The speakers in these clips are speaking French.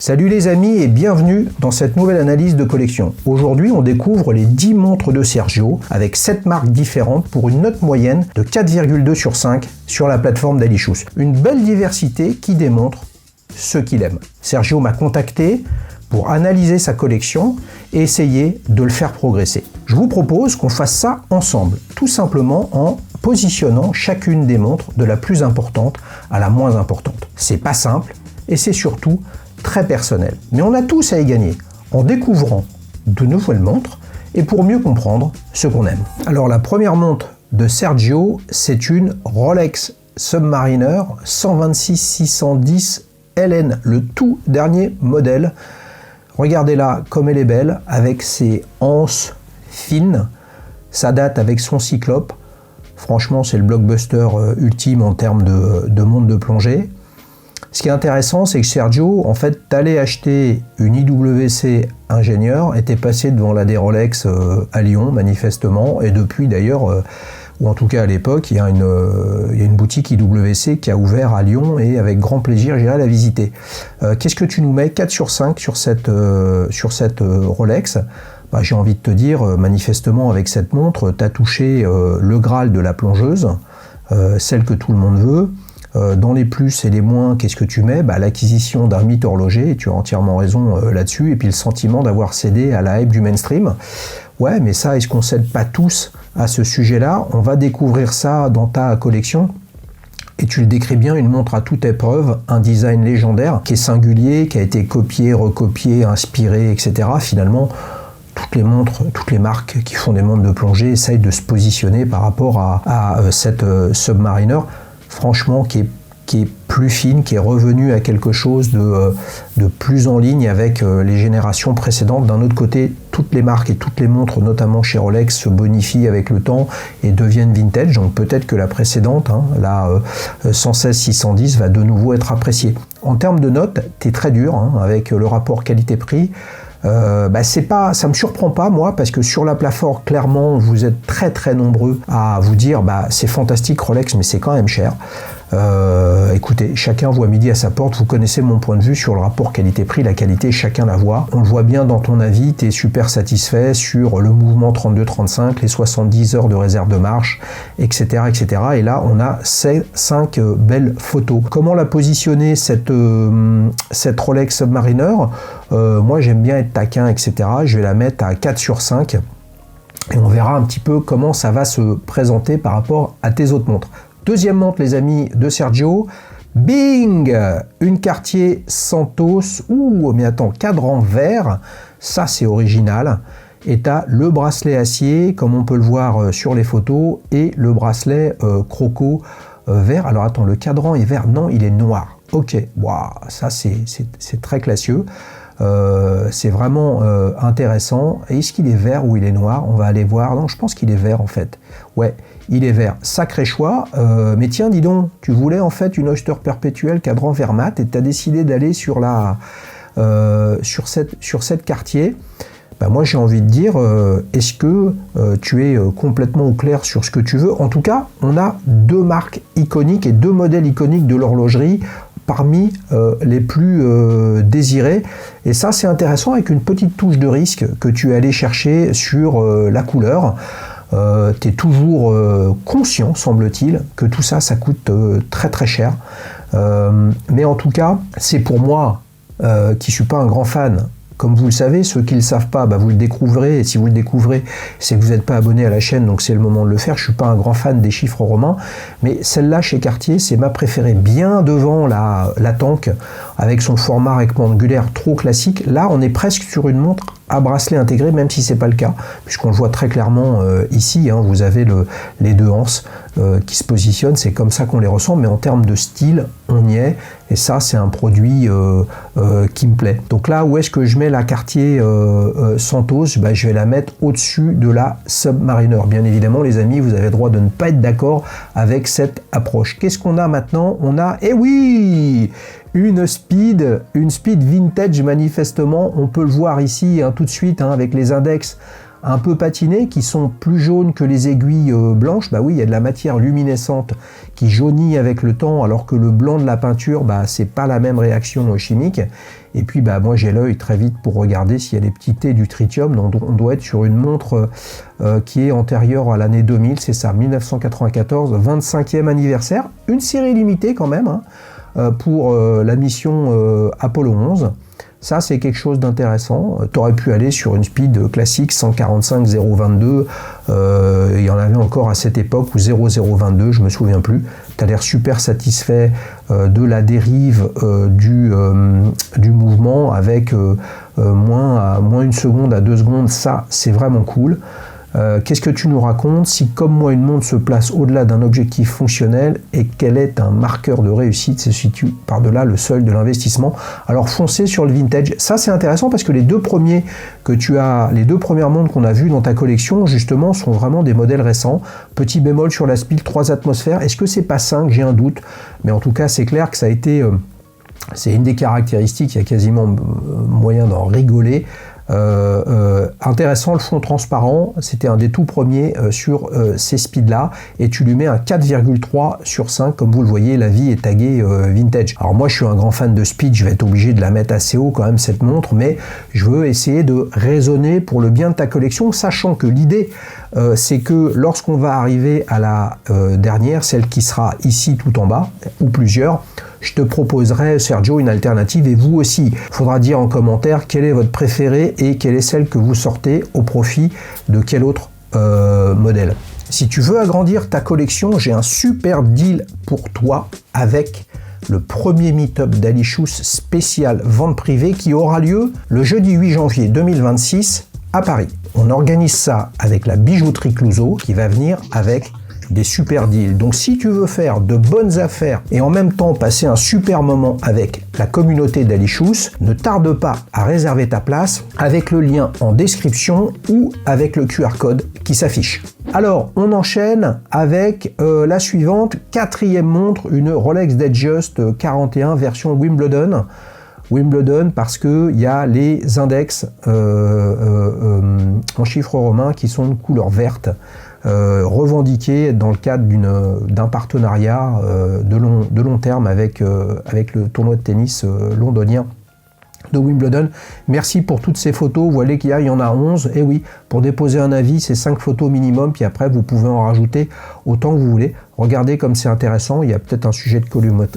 Salut les amis et bienvenue dans cette nouvelle analyse de collection. Aujourd'hui, on découvre les 10 montres de Sergio avec 7 marques différentes pour une note moyenne de 4,2 sur 5 sur la plateforme Dailyshus. Une belle diversité qui démontre ce qu'il aime. Sergio m'a contacté pour analyser sa collection et essayer de le faire progresser. Je vous propose qu'on fasse ça ensemble, tout simplement en positionnant chacune des montres de la plus importante à la moins importante. C'est pas simple et c'est surtout très personnel. Mais on a tous à y gagner en découvrant de nouvelles montres et pour mieux comprendre ce qu'on aime. Alors la première montre de Sergio, c'est une Rolex Submariner 126-610 LN, le tout dernier modèle. Regardez-la comme elle est belle, avec ses anses fines. Ça date avec son cyclope. Franchement, c'est le blockbuster ultime en termes de montre de plongée. Ce qui est intéressant, c'est que Sergio, en fait, t'allais acheter une IWC ingénieur, était passé devant la des Rolex à Lyon, manifestement, et depuis d'ailleurs, ou en tout cas à l'époque, il y a une boutique IWC qui a ouvert à Lyon, et avec grand plaisir, j'irai la visiter. Qu'est-ce que tu nous mets 4 sur 5 sur cette Rolex. Bah, j'ai envie de te dire, manifestement, avec cette montre, tu as touché le Graal de la plongeuse, celle que tout le monde veut. Dans les plus et les moins, qu'est-ce que tu mets? Bah, l'acquisition d'un mythe horloger, et tu as entièrement raison là-dessus, et puis le sentiment d'avoir cédé à la hype du mainstream. Ouais, mais ça, est-ce qu'on cède pas tous à ce sujet-là? On va découvrir ça dans ta collection. Et tu le décris bien, une montre à toute épreuve, un design légendaire, qui est singulier, qui a été copié, recopié, inspiré, etc. Finalement, toutes les montres, toutes les marques qui font des montres de plongée essayent de se positionner par rapport à cette Submariner, franchement, qui est plus fine, qui est revenue à quelque chose de plus en ligne avec les générations précédentes. D'un autre côté, toutes les marques et toutes les montres, notamment chez Rolex, se bonifient avec le temps et deviennent vintage. Donc peut-être que la précédente, la 116-610, va de nouveau être appréciée. En termes de notes, tu es très dur avec le rapport qualité-prix. Ça me surprend pas moi, parce que sur la plateforme, clairement, vous êtes très très nombreux à vous dire c'est fantastique Rolex, mais c'est quand même cher. Écoutez, chacun voit midi à sa porte. Vous connaissez mon point de vue sur le rapport qualité-prix. La qualité, chacun la voit. On le voit bien dans ton avis, tu es super satisfait sur le mouvement 32-35, les 70 heures de réserve de marche, etc., etc. Et là, on a ces 5 belles photos. Comment la positionner, cette Rolex Submariner? Moi, j'aime bien être taquin, etc. Je vais la mettre à 4 sur 5. Et on verra un petit peu comment ça va se présenter par rapport à tes autres montres. Deuxième montre, les amis, de Sergio. Bing! Une Cartier Santos. Ouh, mais attends, cadran vert. Ça, c'est original. Et tu as le bracelet acier, comme on peut le voir sur les photos, et le bracelet croco vert. Alors attends, le cadran est vert? Non, il est noir. Ok, waouh, ça c'est très classieux. C'est vraiment intéressant. Est-ce qu'il est vert ou il est noir? On va aller voir. Non, je pense qu'il est vert en fait. Ouais, il est vert. Sacré choix. Mais tiens, dis donc, tu voulais en fait une Oyster perpétuelle cadran vert mat et tu as décidé d'aller sur cette Cartier. Moi, j'ai envie de dire, est-ce que tu es complètement au clair sur ce que tu veux? En tout cas, on a 2 marques iconiques et 2 modèles iconiques de l'horlogerie parmi les plus désirés. Et ça, c'est intéressant, avec une petite touche de risque que tu es allé chercher sur la couleur. Tu es toujours conscient, semble-t-il, que tout ça, ça coûte très très cher. Mais en tout cas, c'est pour moi, qui ne suis pas un grand fan. Comme vous le savez, ceux qui ne le savent pas, vous le découvrirez, et si vous le découvrez, c'est que vous n'êtes pas abonné à la chaîne, donc c'est le moment de le faire. Je ne suis pas un grand fan des chiffres romains, mais celle-là chez Cartier, c'est ma préférée, bien devant la Tank, avec son format rectangulaire trop classique. Là, on est presque sur une montre à bracelet intégré, même si c'est pas le cas, puisqu'on le voit très clairement ici, vous avez les 2 anses qui se positionnent, c'est comme ça qu'on les ressent, mais en termes de style, on y est, et ça, c'est un produit qui me plaît. Donc là, où est-ce que je mets la Cartier Santos? Je vais la mettre au-dessus de la Submariner. Bien évidemment, les amis, vous avez le droit de ne pas être d'accord avec cette approche. Qu'est-ce qu'on a maintenant? On a, oui, une speed vintage, manifestement. On peut le voir ici tout de suite avec les index un peu patinés, qui sont plus jaunes que les aiguilles blanches. Bah oui, il y a de la matière luminescente qui jaunit avec le temps, alors que le blanc de la peinture, bah, c'est pas la même réaction chimique. Et puis bah, moi j'ai l'œil très vite pour regarder s'il y a des petits T du tritium. Donc on doit être sur une montre qui est antérieure à l'année 2000, c'est ça, 1994, 25e anniversaire, une série limitée quand même, hein, pour la mission Apollo 11. Ça, c'est quelque chose d'intéressant. Tu aurais pu aller sur une speed classique 145-022. Il y en avait encore à cette époque, ou 0022, je me souviens plus. Tu as l'air super satisfait de la dérive du mouvement avec moins 1 seconde à 2 secondes. Ça, c'est vraiment cool. Qu'est-ce que tu nous racontes si, comme moi, une montre se place au-delà d'un objectif fonctionnel et qu'elle est un marqueur de réussite, se situe par-delà le seuil de l'investissement? Alors foncez sur le vintage. Ça, c'est intéressant parce que les deux premières montres qu'on a vues dans ta collection, justement, sont vraiment des modèles récents. Petit bémol sur la speed, 3 atmosphères. Est-ce que c'est pas 5? J'ai un doute. Mais en tout cas, c'est clair que ça a été... c'est une des caractéristiques, il y a quasiment moyen d'en rigoler. Intéressant, le fond transparent, c'était un des tout premiers sur ces speeds là, et tu lui mets un 4,3 sur 5, comme vous le voyez, la vie est taguée vintage. Alors moi je suis un grand fan de speed, je vais être obligé de la mettre assez haut quand même cette montre, mais je veux essayer de raisonner pour le bien de ta collection, sachant que l'idée c'est que lorsqu'on va arriver à la dernière, celle qui sera ici tout en bas, ou plusieurs, je te proposerai, Sergio, une alternative, et vous aussi. Il faudra dire en commentaire quelle est votre préférée et quelle est celle que vous sortez au profit de quel autre modèle. Si tu veux agrandir ta collection, j'ai un super deal pour toi avec le premier meet-up d'Alichus spécial vente privée qui aura lieu le jeudi 8 janvier 2026 à Paris. On organise ça avec la bijouterie Clouzot qui va venir avec des super deals. Donc si tu veux faire de bonnes affaires et en même temps passer un super moment avec la communauté d'Alichus, ne tarde pas à réserver ta place avec le lien en description ou avec le QR code qui s'affiche. Alors on enchaîne avec la suivante, 4e montre, une Rolex Datejust 41 version Wimbledon. Wimbledon parce qu'il y a les index en chiffres romains qui sont de couleur verte, revendiqué dans le cadre d'un partenariat de long terme avec le tournoi de tennis londonien de Wimbledon. Merci pour toutes ces photos. Vous voyez qu'il y en a 11. Et oui, pour déposer un avis, c'est 5 photos minimum, puis après vous pouvez en rajouter autant que vous voulez. Regardez comme c'est intéressant. Il y a peut-être un sujet de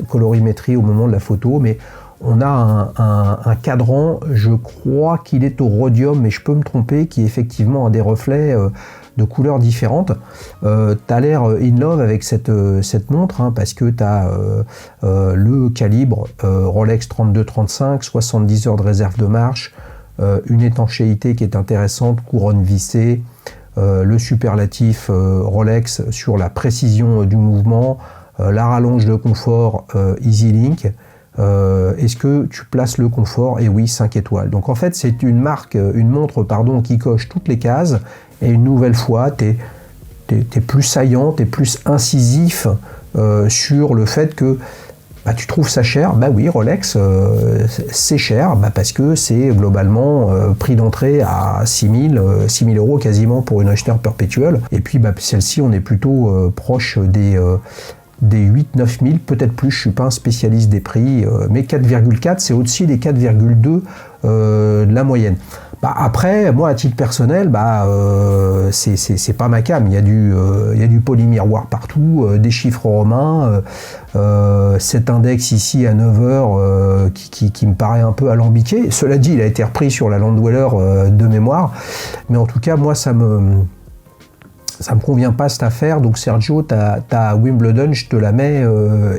colorimétrie au moment de la photo, mais on a un cadran, je crois qu'il est au rhodium, mais je peux me tromper, qui effectivement a des reflets de couleurs différentes. Tu as l'air in love avec cette montre, hein, parce que tu as le calibre Rolex 32-35, 70 heures de réserve de marche, une étanchéité qui est intéressante, couronne vissée, le superlatif Rolex sur la précision du mouvement, la rallonge de confort EasyLink. Est-ce que tu places le confort? Et oui, 5 étoiles. Donc en fait, c'est une montre qui coche toutes les cases. Et une nouvelle fois, tu es plus saillant, tu es plus incisif sur le fait que tu trouves ça cher. Bah oui, Rolex, c'est cher, parce que c'est globalement prix d'entrée à 6 000 euros quasiment pour une acheteur perpétuel. Et puis celle-ci, on est plutôt proche des 8-9 000, peut-être plus, je ne suis pas un spécialiste des prix, mais 4,4, c'est au-dessus des 4,2 de la moyenne. Après, moi, à titre personnel, c'est pas ma came. Il y a du polymiroir partout, des chiffres romains, cet index ici à 9 heures qui me paraît un peu alambiqué. Cela dit, il a été repris sur la Landweller de mémoire, mais en tout cas, moi, ça me convient pas cette affaire, donc Sergio, ta Wimbledon, je te la mets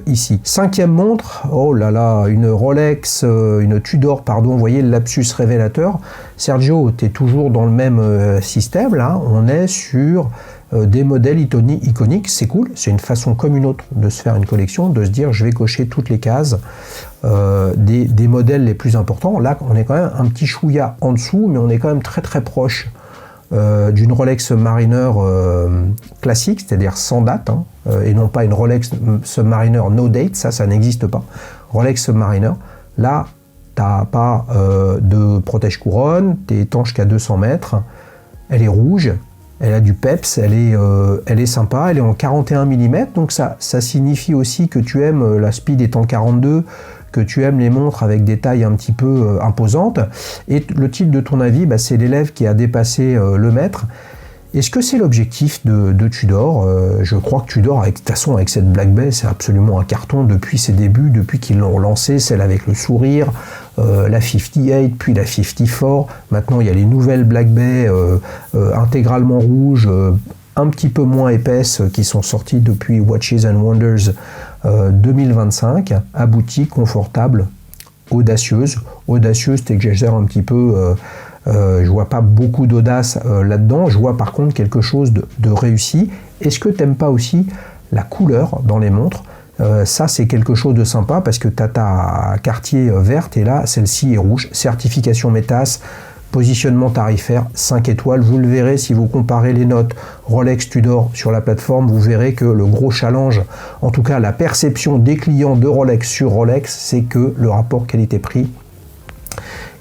ici. 5e montre, oh là là, une Rolex, une Tudor, pardon, vous voyez le lapsus révélateur. Sergio, tu es toujours dans le même système, là, on est sur des modèles iconiques, c'est cool, c'est une façon comme une autre de se faire une collection, de se dire je vais cocher toutes les cases des modèles les plus importants. Là, on est quand même un petit chouïa en dessous, mais on est quand même très très proche d'une Rolex Submariner classique, c'est-à-dire sans date, hein, et non pas une Rolex Submariner no date, ça n'existe pas. Rolex Submariner, là, tu n'as pas de protège-couronne, tu es étanche qu'à 200 mètres, elle est rouge, elle a du peps, elle est sympa, elle est en 41 mm, donc ça signifie aussi que tu aimes la speed étant 42, que tu aimes les montres avec des tailles un petit peu imposantes. Et le titre de ton avis, c'est l'élève qui a dépassé le maître. Est-ce que c'est l'objectif de Tudor? Je crois que Tudor, de toute façon, avec cette Black Bay, c'est absolument un carton depuis ses débuts, depuis qu'ils l'ont lancé, celle avec le sourire, la 58, puis la 54. Maintenant, il y a les nouvelles Black Bay intégralement rouges, un petit peu moins épaisses, qui sont sorties depuis Watches and Wonders 2025, abouties, confortables, audacieuses. Audacieuse, t'exagères un petit peu. Je vois pas beaucoup d'audace là-dedans, je vois par contre quelque chose de réussi. Est-ce que t'aimes pas aussi la couleur dans les montres? Ça c'est quelque chose de sympa parce que t'as ta Cartier verte et là celle-ci est rouge. Certification METAS, positionnement tarifaire 5 étoiles. Vous le verrez si vous comparez les notes Rolex Tudor sur la plateforme, vous verrez que le gros challenge, en tout cas la perception des clients de Rolex sur Rolex, c'est que le rapport qualité-prix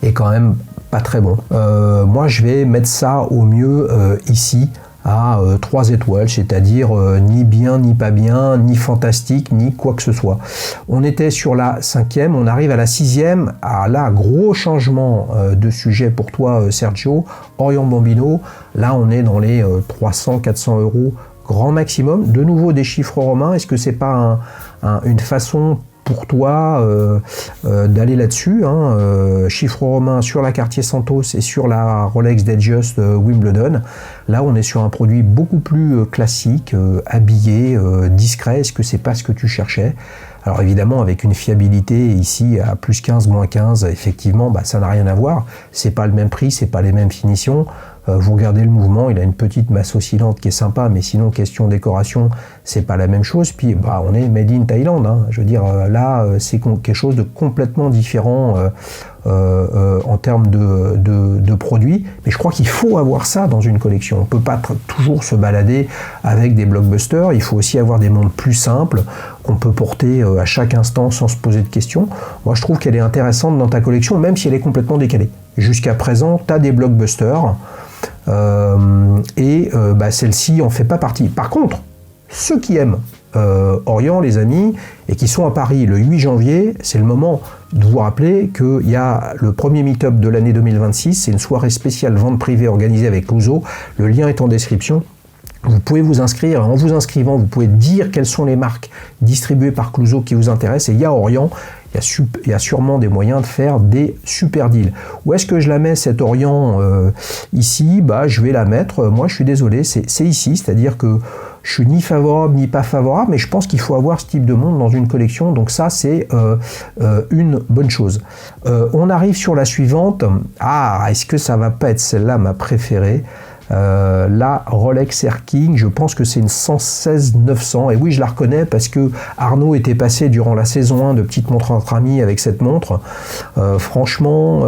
est quand même pas très bon. Moi je vais mettre ça au mieux ici à 3 étoiles, c'est-à-dire ni bien, ni pas bien, ni fantastique, ni quoi que ce soit. On était sur la 5e, on arrive à la 6e, là, gros changement de sujet pour toi Sergio, Orient Bambino, là on est dans les 300-400 euros grand maximum, de nouveau des chiffres romains, est-ce que c'est pas une façon pour toi d'aller là-dessus, chiffre romain sur la Cartier Santos et sur la Rolex Datejust Wimbledon. Là, on est sur un produit beaucoup plus classique, habillé, discret. Est-ce que c'est pas ce que tu cherchais? Alors évidemment, avec une fiabilité ici à plus 15, moins 15, effectivement, ça n'a rien à voir. C'est pas le même prix, c'est pas les mêmes finitions. Vous regardez le mouvement, il a une petite masse oscillante qui est sympa, mais sinon, question décoration, c'est pas la même chose. Puis, on est made in Thaïlande. Je veux dire, là, c'est quelque chose de complètement différent en termes de produits. Mais je crois qu'il faut avoir ça dans une collection. On peut pas toujours se balader avec des blockbusters. Il faut aussi avoir des montres plus simples qu'on peut porter à chaque instant sans se poser de questions. Moi, je trouve qu'elle est intéressante dans ta collection, même si elle est complètement décalée. Jusqu'à présent, tu as des blockbusters. Celle-ci en fait pas partie. Par contre, ceux qui aiment Orient, les amis, et qui sont à Paris le 8 janvier, c'est le moment de vous rappeler qu'il y a le premier meet-up de l'année 2026, c'est une soirée spéciale vente privée organisée avec Clouseau, le lien est en description. Vous pouvez vous inscrire, en vous inscrivant, vous pouvez dire quelles sont les marques distribuées par Clouseau qui vous intéressent, et il y a Orient. Il y a sûrement des moyens de faire des super deals. Où est-ce que je la mets, cette Orient ici? Je vais la mettre, moi je suis désolé, c'est ici, c'est-à-dire que je suis ni favorable ni pas favorable, mais je pense qu'il faut avoir ce type de montre dans une collection, donc ça c'est une bonne chose. On arrive sur la suivante. Est-ce que ça va pas être celle-là ma préférée? La Rolex Air King, je pense que c'est une 116-900, et oui je la reconnais parce que Arnaud était passé durant la saison 1 de Petite Montre entre amis avec cette montre. Franchement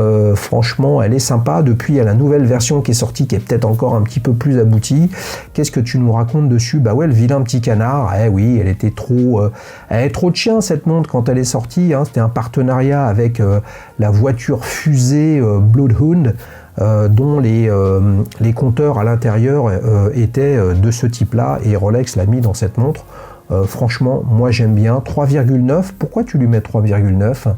elle est sympa. Depuis il y a la nouvelle version qui est sortie qui est peut-être encore un petit peu plus aboutie. Qu'est-ce que tu nous racontes dessus? Le vilain petit canard, oui, elle est trop de chien cette montre quand elle est sortie, c'était un partenariat avec la voiture fusée Bloodhound, dont les compteurs à l'intérieur étaient de ce type-là, et Rolex l'a mis dans cette montre. Franchement, moi j'aime bien. 3,9, pourquoi tu lui mets 3,9?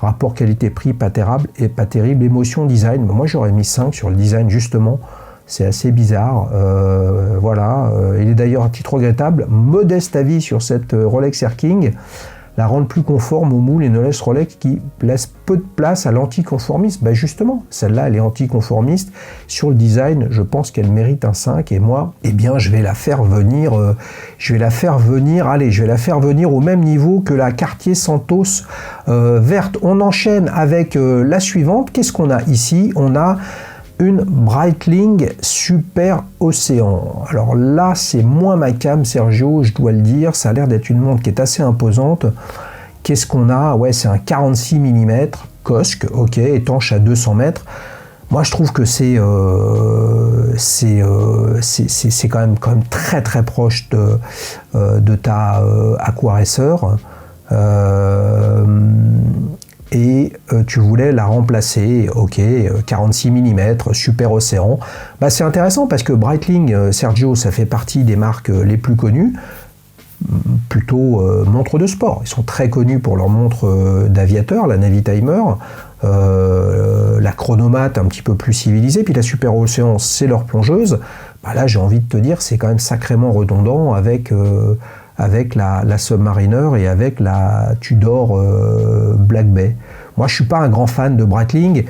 Rapport qualité-prix pas terrible, émotion design, moi j'aurais mis 5 sur le design justement, c'est assez bizarre. Il est d'ailleurs à titre regrettable, modeste avis sur cette Rolex Air King. La rendre plus conforme au moule et ne laisse Rolex qui laisse peu de place à l'anticonformisme. Justement, celle-là, elle est anticonformiste. Sur le design, je pense qu'elle mérite un 5. Et moi, je vais la faire venir. Je vais la faire venir au même niveau que la Cartier Santos verte. On enchaîne avec la suivante. Qu'est-ce qu'on a ici? On a une Breitling Super Océan. Alors là, c'est moins ma cam, Sergio, je dois le dire. Ça a l'air d'être une montre qui est assez imposante. Qu'est-ce qu'on a? C'est un 46 mm, Cosc, ok, étanche à 200 mètres. Moi, je trouve que c'est quand même très très proche de ta Aquaracer. et tu voulais la remplacer, ok, 46 mm, Super Océan. Bah, c'est intéressant parce que Breitling, Sergio, ça fait partie des marques les plus connues, plutôt montres de sport. Ils sont très connus pour leur montre d'aviateur, la Navitimer, la Chronomat un petit peu plus civilisée, puis la Super Océan, c'est leur plongeuse. Bah là, j'ai envie de te dire, c'est quand même sacrément redondant avec la Submariner et avec la Tudor Black Bay. Moi, je suis pas un grand fan de Breitling.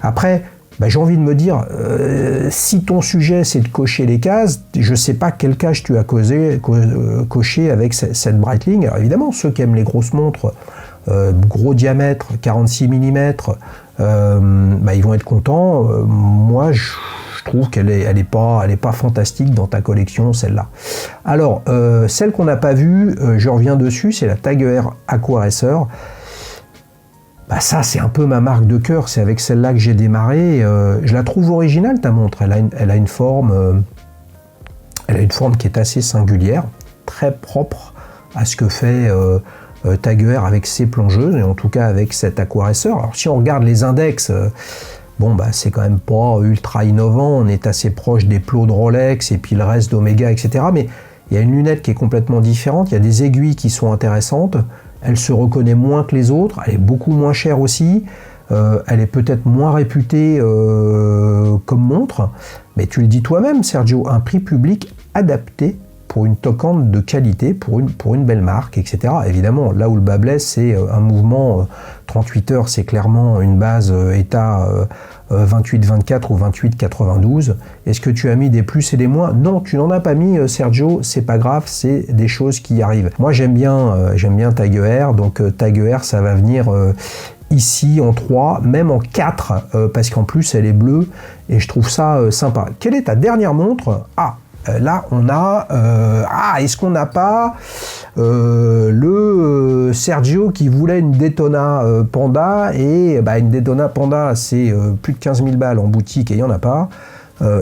Après, bah, j'ai envie de me dire, si ton sujet c'est de cocher les cases, je sais pas quelle case tu as coché avec cette Breitling. Alors évidemment, ceux qui aiment les grosses montres, gros diamètre, 46 mm, bah, ils vont être contents. Moi, je trouve qu'elle est pas fantastique dans ta collection, celle-là. Alors, celle qu'on n'a pas vue, je reviens dessus, c'est la TAG Heuer Aqua Racer. Bah ça, c'est un peu ma marque de cœur, c'est avec celle-là que j'ai démarré. Je la trouve originale, ta montre. Elle a une forme qui est assez singulière, très propre à ce que fait TAG Heuer avec ses plongeuses, et en tout cas avec cette Aqua Racer. Alors, si on regarde les index, bon, bah, c'est quand même pas ultra innovant, on est assez proche des plots de Rolex et puis le reste d'Omega, etc. Mais il y a une lunette qui est complètement différente, il y a des aiguilles qui sont intéressantes, elle se reconnaît moins que les autres, elle est beaucoup moins chère aussi, elle est peut-être moins réputée comme montre, mais tu le dis toi-même, Sergio, un prix public adapté pour une toquante de qualité, pour une belle marque, etc. Évidemment, là où le bas blesse, c'est un mouvement 38 heures, c'est clairement une base état 28-24 ou 28-92. Est-ce que tu as mis des plus et des moins? Non, tu n'en as pas mis, Sergio, c'est pas grave, c'est des choses qui arrivent. Moi, j'aime bien TAG Heuer, donc TAG Heuer, ça va venir ici en 3, même en 4, parce qu'en plus, elle est bleue, et je trouve ça sympa. Quelle est ta dernière montre? Là, on a... est-ce qu'on n'a pas le Sergio qui voulait une Daytona Panda, et une Daytona Panda, c'est plus de 15 000 balles en boutique, et il n'y en a pas.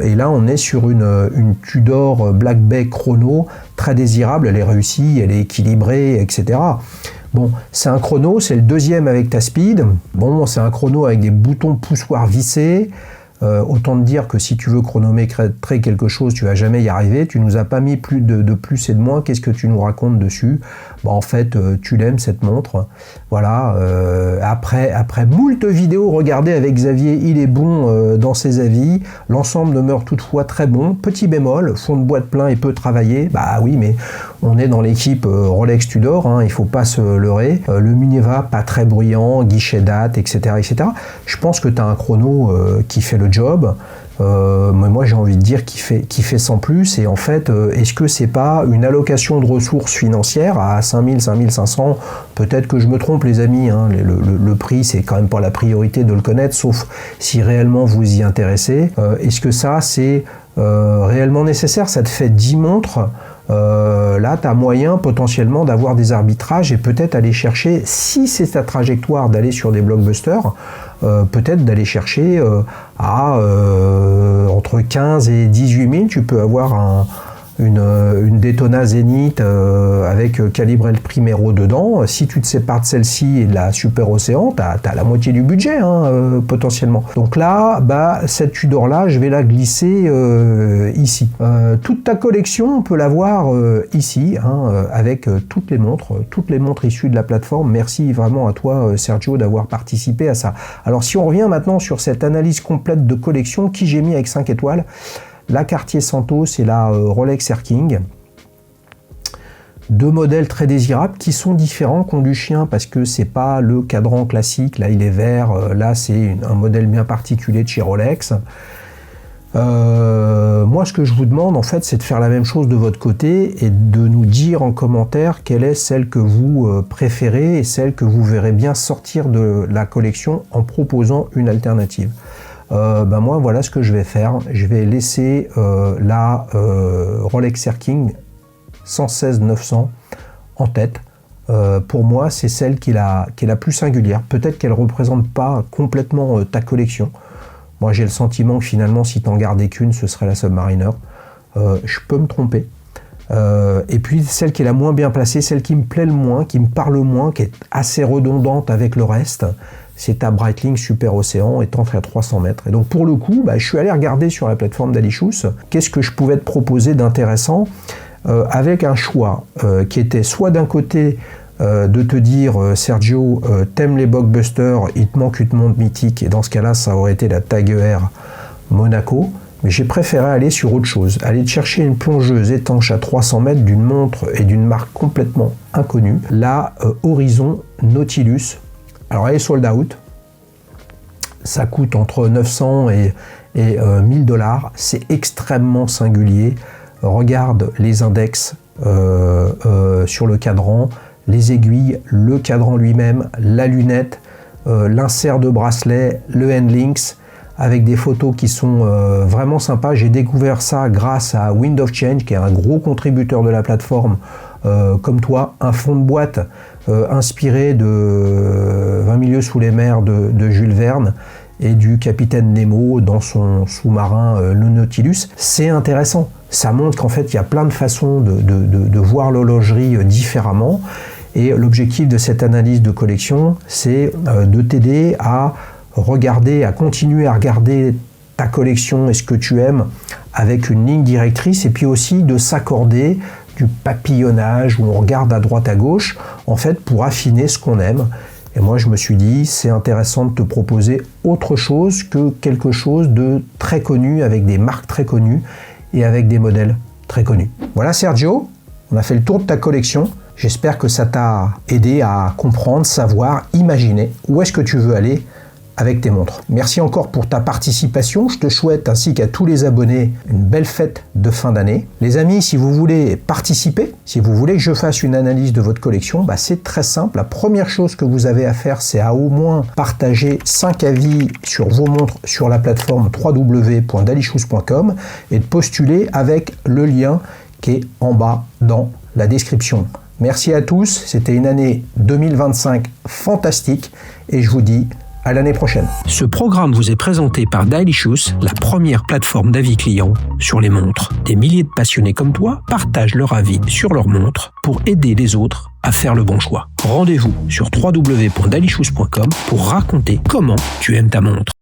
Et là, on est sur une Tudor Black Bay chrono, très désirable, elle est réussie, elle est équilibrée, etc. Bon, c'est un chrono, c'est le deuxième avec ta Speed. Bon, c'est un chrono avec des boutons poussoirs vissés. Autant te dire que si tu veux chronométrer quelque chose, tu vas jamais y arriver. Tu nous as pas mis plus de plus et de moins. Qu'est-ce que tu nous racontes dessus? En fait, tu l'aimes cette montre. Voilà. Après moult vidéos regardées avec Xavier, il est bon dans ses avis. L'ensemble demeure toutefois très bon. Petit bémol, fond de boîte plein et peu travaillé. Bah oui, mais on est dans l'équipe Rolex Tudor. Hein, il faut pas se leurrer. Le Mineva, pas très bruyant, guichet date, etc., etc. Je pense que tu as un chrono qui fait le job, mais moi j'ai envie de dire qu'il fait sans plus. Et en fait, est-ce que c'est pas une allocation de ressources financières à 5000, 5500? Peut-être que je me trompe, les amis, hein. Le prix, c'est quand même pas la priorité de le connaître, sauf si réellement vous y intéressez. Est-ce que ça, c'est réellement nécessaire? Ça te fait 10 montres. Là, tu as moyen potentiellement d'avoir des arbitrages et peut-être aller chercher, si c'est ta trajectoire d'aller sur des blockbusters, peut-être d'aller chercher entre 15 et 18 000, tu peux avoir une Daytona Zénith avec calibre El Primero dedans. Si tu te sépares de celle-ci et de la Super Océan, tu as la moitié du budget, hein, potentiellement. Donc là, cette Tudor-là, je vais la glisser ici. Toute ta collection, on peut la voir ici, hein, avec toutes les montres issues de la plateforme. Merci vraiment à toi, Sergio, d'avoir participé à ça. Alors, si on revient maintenant sur cette analyse complète de collection, qui j'ai mis avec 5 étoiles, la Cartier Santos et la Rolex Air King. Deux modèles très désirables qui sont différents, qui ont du chien, parce que c'est pas le cadran classique. Là, il est vert. Là, c'est un modèle bien particulier de chez Rolex. Moi, ce que je vous demande, en fait, c'est de faire la même chose de votre côté et de nous dire en commentaire quelle est celle que vous préférez et celle que vous verrez bien sortir de la collection en proposant une alternative. Moi, voilà ce que je vais faire. Je vais laisser la Rolex Air King 116-900 en tête. Pour moi, c'est celle qui est la plus singulière. Peut-être qu'elle ne représente pas complètement ta collection. Moi, j'ai le sentiment que finalement, si tu n'en gardais qu'une, ce serait la Submariner. Je peux me tromper. Et puis celle qui est la moins bien placée, celle qui me plaît le moins, qui me parle le moins, qui est assez redondante avec le reste, c'est ta Breitling Super Océan étant à 300 mètres. Et donc pour le coup, je suis allé regarder sur la plateforme d'Alichus qu'est-ce que je pouvais te proposer d'intéressant avec un choix qui était soit d'un côté de te dire Sergio, t'aimes les blockbusters, il te manque une montre mythique, et dans ce cas-là, ça aurait été la Tag Heuer Monaco. Mais j'ai préféré aller sur autre chose, aller te chercher une plongeuse étanche à 300 mètres d'une montre et d'une marque complètement inconnue, la Horizon Nautilus. Alors elle est sold out, ça coûte entre 900 et 1000 $, c'est extrêmement singulier. Regarde les index sur le cadran, les aiguilles, le cadran lui-même, la lunette, l'insert de bracelet, le Handlinks, avec des photos qui sont vraiment sympas. J'ai découvert ça grâce à Wind of Change, qui est un gros contributeur de la plateforme, comme toi, un fond de boîte inspiré de 20 milieux sous les mers de Jules Verne et du capitaine Nemo dans son sous-marin le Nautilus. C'est intéressant, ça montre qu'en fait il y a plein de façons de voir l'horlogerie différemment, et l'objectif de cette analyse de collection, c'est de t'aider à regarder, à continuer à regarder ta collection et ce que tu aimes avec une ligne directrice, et puis aussi de s'accorder du papillonnage où on regarde à droite à gauche, en fait pour affiner ce qu'on aime. Et moi je me suis dit, c'est intéressant de te proposer autre chose que quelque chose de très connu, avec des marques très connues et avec des modèles très connus. Voilà Sergio, on a fait le tour de ta collection. J'espère que ça t'a aidé à comprendre, savoir, imaginer où est-ce que tu veux aller avec tes montres. Merci encore pour ta participation. Je te souhaite, ainsi qu'à tous les abonnés, une belle fête de fin d'année. Les amis, si vous voulez participer, si vous voulez que je fasse une analyse de votre collection, c'est très simple. La première chose que vous avez à faire, c'est à au moins partager 5 avis sur vos montres sur la plateforme www.dalichus.com et de postuler avec le lien qui est en bas dans la description. Merci à tous. C'était une année 2025 fantastique et je vous dis à l'année prochaine. Ce programme vous est présenté par Dalichus, la première plateforme d'avis clients sur les montres. Des milliers de passionnés comme toi partagent leur avis sur leurs montres pour aider les autres à faire le bon choix. Rendez-vous sur www.dalichus.com pour raconter comment tu aimes ta montre.